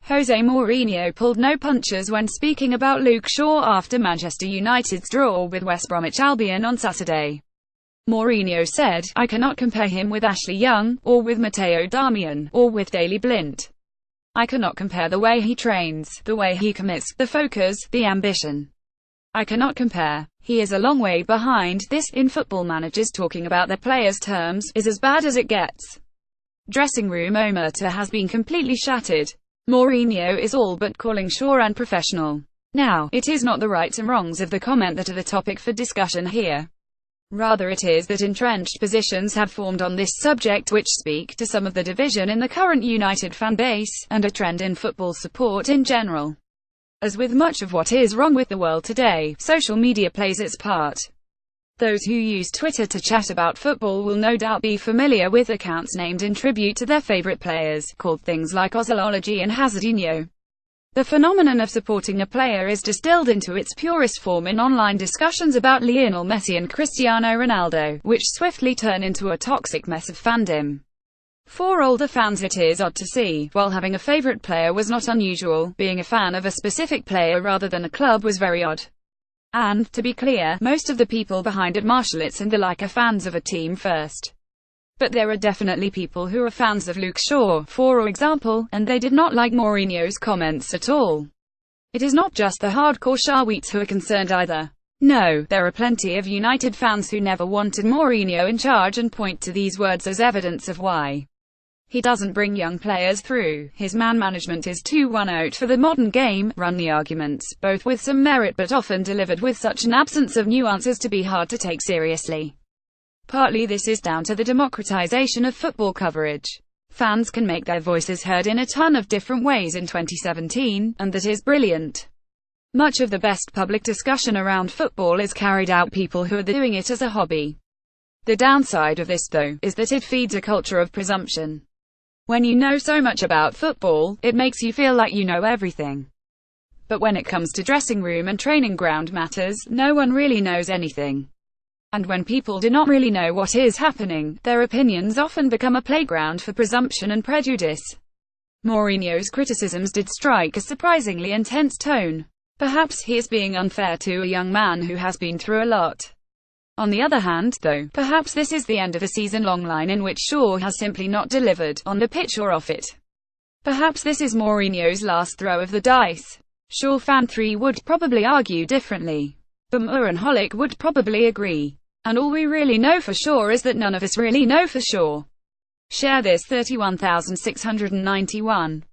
Jose Mourinho pulled no punches when speaking about Luke Shaw after Manchester United's draw with West Bromwich Albion on Saturday. Mourinho said, "I cannot compare him with Ashley Young, or with Matteo Darmian, or with Daley Blind. I cannot compare the way he trains, the way he commits, the focus, the ambition. I cannot compare. He is a long way behind. This, in football managers talking about their players' terms, is as bad as it gets." Dressing room omerta has been completely shattered. Mourinho is all but calling Shaw unprofessional. Now, it is not the rights and wrongs of the comment that are the topic for discussion here. Rather it is that entrenched positions have formed on this subject which speak to some of the division in the current United fan base, and a trend in football support in general. As with much of what is wrong with the world today, social media plays its part. Those who use Twitter to chat about football will no doubt be familiar with accounts named in tribute to their favorite players, called things like Ozilology and Hazardinho. The phenomenon of supporting a player is distilled into its purest form in online discussions about Lionel Messi and Cristiano Ronaldo, which swiftly turn into a toxic mess of fandom. For older fans it is odd to see, while having a favorite player was not unusual, being a fan of a specific player rather than a club was very odd. And, to be clear, most of the people behind it, Marshallits and the like, are fans of a team first. But there are definitely people who are fans of Luke Shaw, for example, and they did not like Mourinho's comments at all. It is not just the hardcore Shawites who are concerned either. No, there are plenty of United fans who never wanted Mourinho in charge and point to these words as evidence of why. He doesn't bring young players through, his man management is too one-note for the modern game, run the arguments, both with some merit but often delivered with such an absence of nuance as to be hard to take seriously. Partly this is down to the democratization of football coverage. Fans can make their voices heard in a ton of different ways in 2017, and that is brilliant. Much of the best public discussion around football is carried out people who are doing it as a hobby. The downside of this, though, is that it feeds a culture of presumption. When you know so much about football, it makes you feel like you know everything. But when it comes to dressing room and training ground matters, no one really knows anything. And when people do not really know what is happening, their opinions often become a playground for presumption and prejudice. Mourinho's criticisms did strike a surprisingly intense tone. Perhaps he is being unfair to a young man who has been through a lot. On the other hand, though, perhaps this is the end of a season-long line in which Shaw has simply not delivered, on the pitch or off it. Perhaps this is Mourinho's last throw of the dice. Shaw fan 3 would probably argue differently. But Mourinholik would probably agree. And all we really know for sure is that none of us really know for sure. Share this 31691.